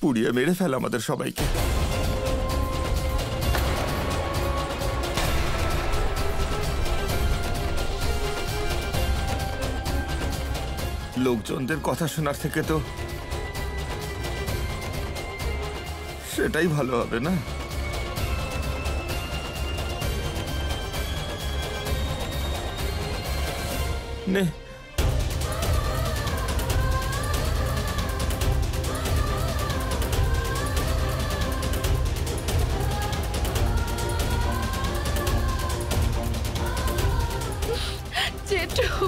পুড়িয়ে মেরে ফেল আমাদের সবাইকে। লোকজনদের কথা শোনার থেকে তো সেটাই ভালো হবে না? নে জেঠু,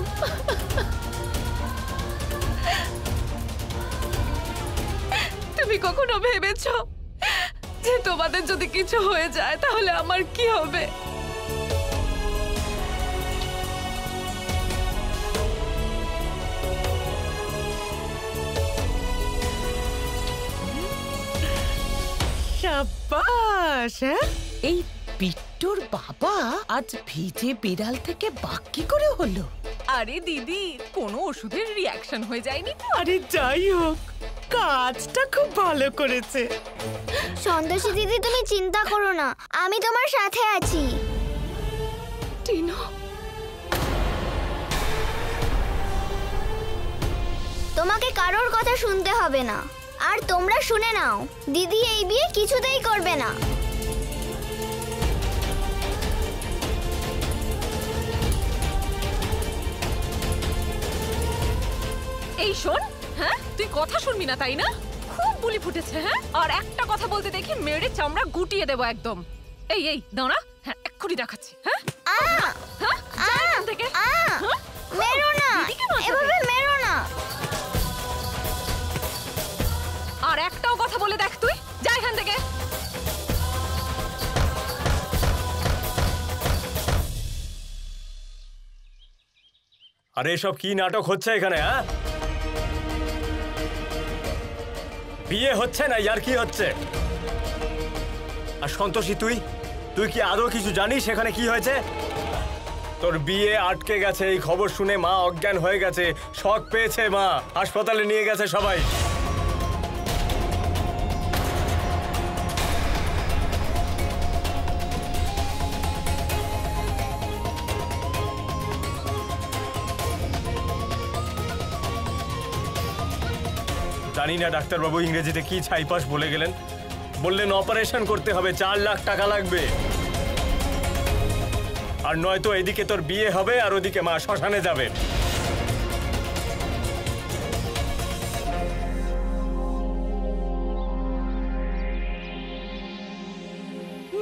তুমি কখনো ভেবেছো যে তোমাদের যদি কিছু হয়ে যায় তাহলে আমার কি হবে? সাবাস! এই বিট্টুর বাবা আজ ভিজে বিড়াল থেকে বাঘ কি করে হলো? আরে দিদি, কোনো ওষুধের রিঅ্যাকশন হয়ে যায়নি তো? আরে যাই হোক, কাজটা খুব ভালো করেছে। সন্তোষী দিদি, তুমি চিন্তা করো না, আমি তোমার সাথে আছি। টিনো, তোমাকে কারোর কথা শুনতে হবে না। আর তোমরা শুনে নাও, দিদি এই বিয়ে কিছুতেই করবে না। এই শোন, হ্যাঁ তুই কথা শুনবি না তাই না? খুব বুলি ফুটেছে, হ্যাঁ? আর একটা কথা বলতে দেখি মেরে চামড়া গুটিয়ে দেবো একদম। এই এই দাঁড়া, হ্যাঁ এক্ষুনি দেখাচ্ছি। হ্যাঁ হ্যাঁ, যা এখান থেকে। মেরো না, এভাবে মেরো না। আর একটাও কথা বলে দেখ তুই, যা এখান থেকে। আরে এসব কি নাটক হচ্ছে এখানে? হ্যাঁ, বিয়ে হচ্ছে না, ইয়ার কি হচ্ছে? আর সন্তোষী, তুই তুই কি আদৌ কিছু জানিস এখানে কি হয়েছে? তোর বিয়ে আটকে গেছে, এই খবর শুনে মা অজ্ঞান হয়ে গেছে, শক পেয়েছে মা, হাসপাতালে নিয়ে গেছে সবাই। জানি না ডাক্তারবাবু ইংরেজিতে কি ছাইপাশ বলে গেলেন, বললেন অপারেশন করতে হবে, 4 লাখ টাকা লাগবে। আর নয়তো এদিকে তোর বিয়ে হবে আর ওদিকে মা শ্মশানে যাবে।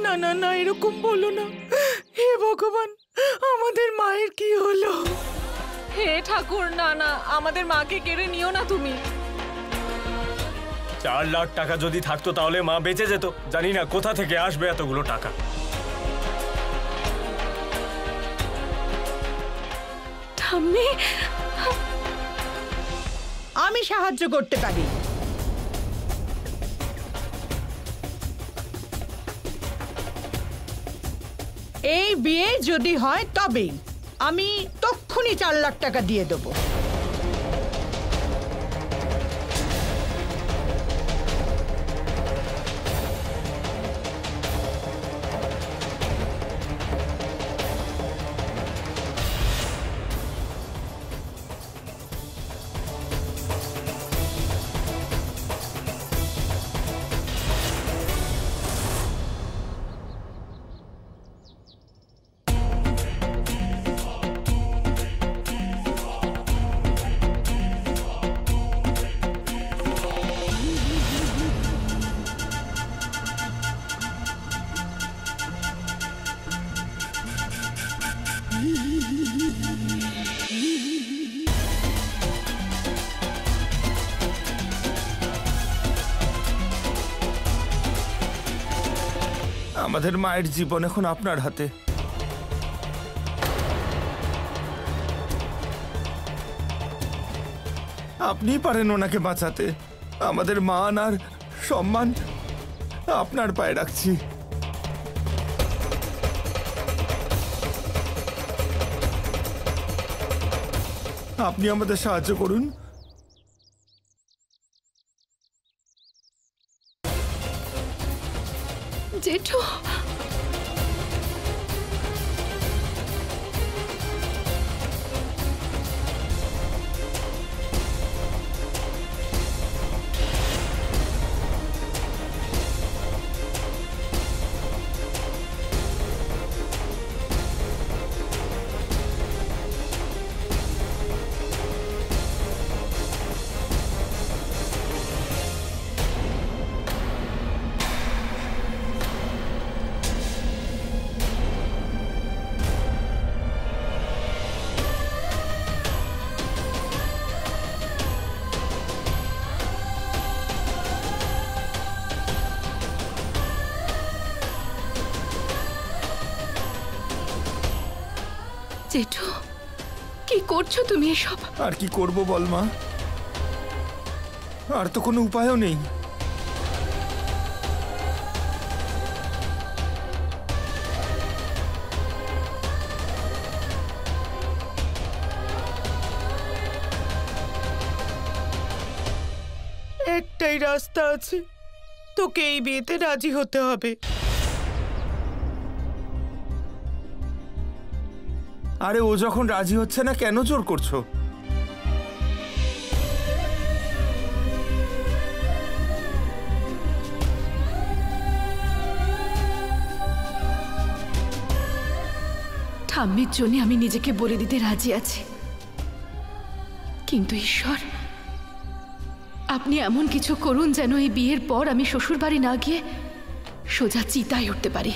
না না না, এরকম বলো না। হে ভগবান, আমাদের মায়ের কি হলো? হে ঠাকুর, না না, আমাদের মাকে কেড়ে নিও না তুমি। 4 লাখ টাকা যদি থাকতো তাহলে মা বেঁচে যেত। জানি না কোথা থেকে আসবে এতগুলো টাকা। ঠাম্মি, আমি সাহায্য করতে পারি। এই বিয়ে যদি হয় তবেই আমি তক্ষুনি 4 লাখ টাকা দিয়ে দেবো। আমাদের মায়ের জীবন এখন আপনার হাতে। আপনিই পারেন ওনাকে বাঁচাতে। আমাদের মান আর সম্মান আপনার পায়ে রাখছি। আপনি আমাদের সাহায্য করুন। জেঠু, জেঠু, কি করছো তুমি এসব? আর কি করব বল মা, আর তো কোনো উপায়ও নেই। একটাই রাস্তা আছে, তোকে এই বিয়েতে রাজি হতে হবে। আরে ও যখন রাজি হচ্ছে না, কেন জোর করছো? ঠাম্মির জন্য আমি নিজেকে বলে দিতে রাজি আছি, কিন্তু ঈশ্বর, আপনি এমন কিছু করুন যেন এই বিয়ের পর আমি শ্বশুর বাড়ি না গিয়ে সোজা চিতায় উঠতে পারি।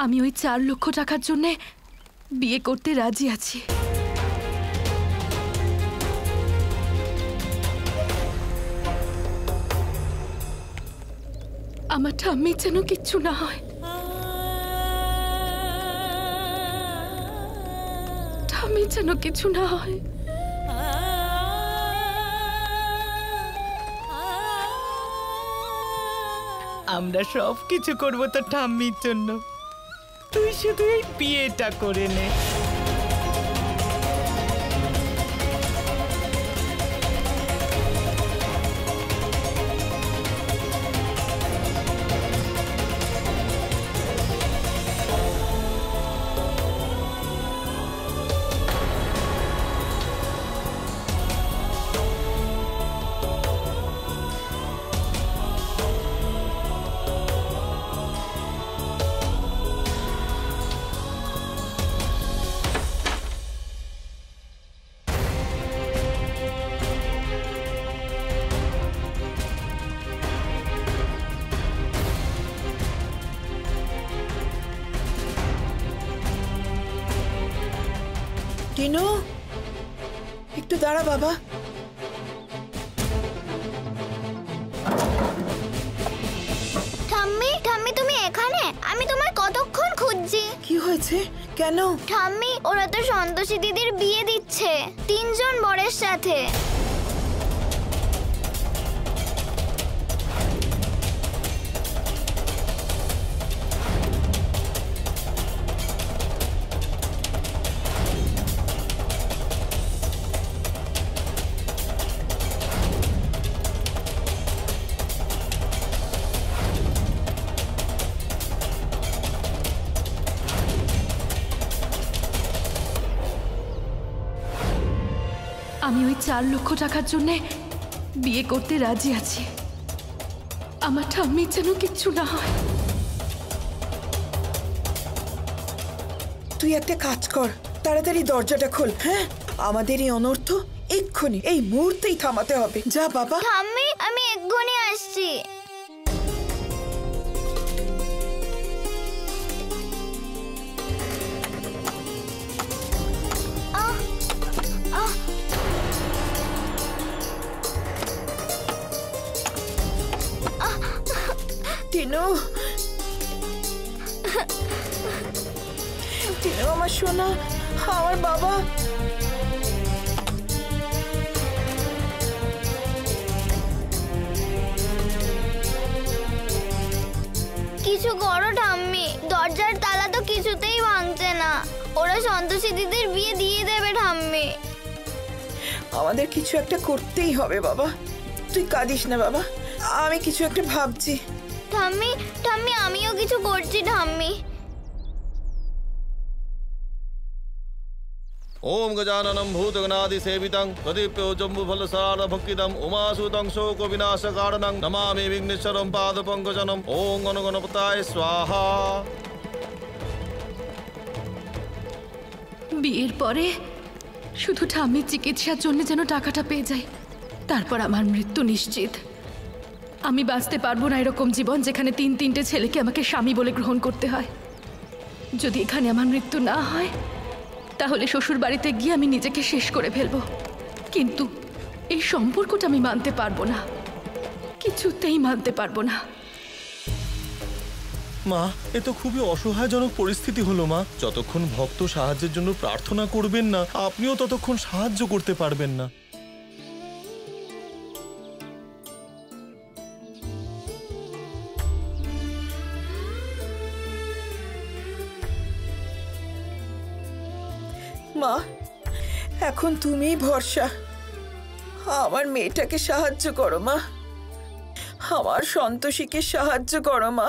আমি ওই 4 লক্ষ টাকার জন্য বিয়ে করতে রাজি আছি। আমার ঠাম্মি যেন কিচ্ছু না হয়, ঠাম্মি যেন কিছু না হয়। আমরা সব কিছু করবো তো ঠাম্মির জন্য, তুই শুধু এই বিয়েটা করে নে। টিনু, একটু দাঁড়া বাবা। ঠাম্মি, ঠাম্মি তুমি এখানে? আমি তোমায় কতক্ষণ খুঁজছি। কি হয়েছে? কেন? ঠাম্মি, ওরা তো সন্তোষী দিদির বিয়ে দিচ্ছে 3 জন বরের সাথে। আমি ওই 4 লক্ষ টাকার জন্য বিয়ে করতে রাজি আছি, আমার ঠাম্মি যেন কিচ্ছু না হয়। তুই একটা কাজ কর, তাড়াতাড়ি দরজাটা খোল। হ্যাঁ, আমাদের এই অনর্থ এক্ষুনি এই মুহূর্তেই থামাতে হবে। যা বাবা। ঠাম্মি আমি এক্ষুনি আসছি। আহ, আহ। টিনু, টিনু আমার সোনা, আমার বাবা। কিছু করো ঠাম্মি, দরজার তালা তো কিছুতেই ভাঙছে না। ওরা সন্তোষী দিদির বিয়ে দিয়ে দেবে ঠাম্মি। আমাদের কিছু একটা করতেই হবে বাবা। তুই কাঁদিস না বাবা, আমি কিছু একটা ভাবছি। ঠাম্মি ঠাম্মি আমিও কিছু করছি ঠাম্মি। ओम गजाननं भूतगणादिसेवितं प्रदीप्यो जम्बुफलसारभक्षितं उमासुतं शोकविनाशकारणं नमामि विघ्नेश्वरं पादपङ्कजम् ओम गणगणपताय स्वाहा। বিয়ের পরে শুধু ঠাম্মির চিকিৎসার জন্য যেন টাকাটা পেয়ে যাই, তারপর আমার মৃত্যু নিশ্চিত। আমি বাঁচতে পারবো না এরকম জীবন যেখানে তিনটে ছেলেকে আমাকে স্বামী বলে গ্রহণ করতে হয়। যদি এখানে আমার মৃত্যু না হয় তাহলে শ্বশুর বাড়িতে গিয়ে আমি নিজেকে শেষ করে ফেলবো। কিন্তু এই সম্পর্কটা আমি মানতে পারবো না, কিছুতেই মানতে পারবো না। মা, এ তো খুবই অসহায়জনক পরিস্থিতি হলো মা। যতক্ষণ ভক্ত সাহায্যের জন্য প্রার্থনা করবেন না, আপনিও ততক্ষণ সাহায্য করতে পারবেন না। মা, এখন তুমিই ভরসা। আমার মেয়েটাকে সাহায্য করো মা, আমার সন্তোষীকে সাহায্য করো মা।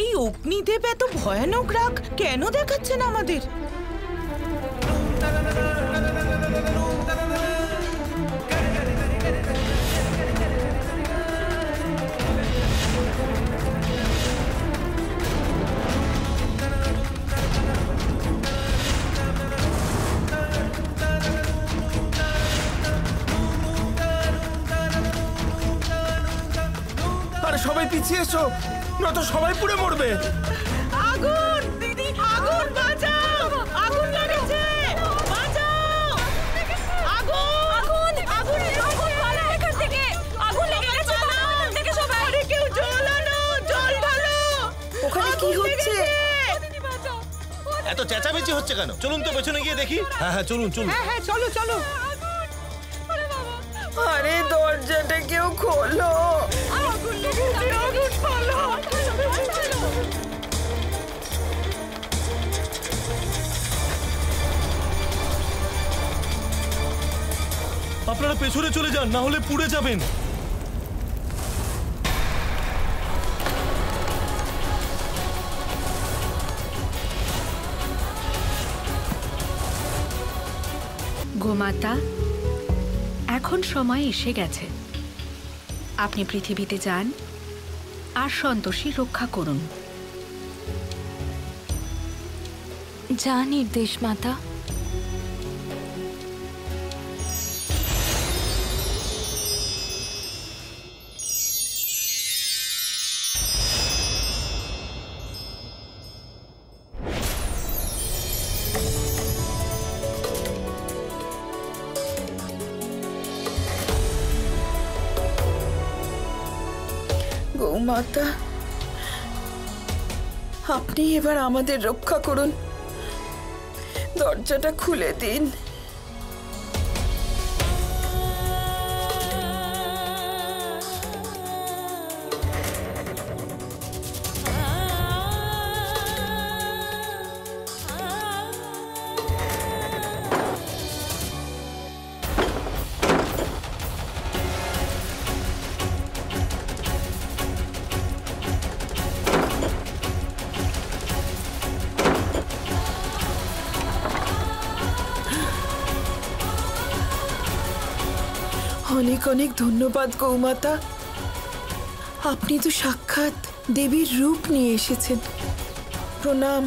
এই অগ্নিদেব এত ভয়ানক রাগ কেন দেখাচ্ছেন আমাদের? আরে সবাই পিছিয়ে এসো, নয়তো সবাই পুড়ে মরবে। আগুন দিদি, আগুন বাঁচাও! আগুন লেগেছে! বাঁচাও! আগুন! আগুন! আগুন! আগুন! পালাও এখান থেকে! আগুন লেগে গেছে! পালাও থেকে সবাই! আরে কেউ জল আনো! জল ঢালো! ওখানে কি হচ্ছে? এত চেঁচামেচি হচ্ছে কেন? চলুন তো পেছনে গিয়ে দেখি। হ্যাঁ হ্যাঁ চলুন চলুন। হ্যাঁ চলো চলো। আরে দরজাটা কেউ খোলো! আগুন লেগেছে! আগুন! পালাও! আপনারা পেছনে চলে যান, না হলে পুড়ে যাবেন। গোমাতা, এখন সময় এসে গেছে। আপনি পৃথিবীতে যান আর সন্তোষী রক্ষা করুন। যা নির্দেশ মাতা। গৌমাতা, আপনি এবার আমাদের রক্ষা করুন, দরজাটা খুলে দিন। অনেক অনেক ধন্যবাদ গৌমাতা, আপনি তো সাক্ষাৎ দেবীর রূপ নিয়ে এসেছেন। প্রণাম।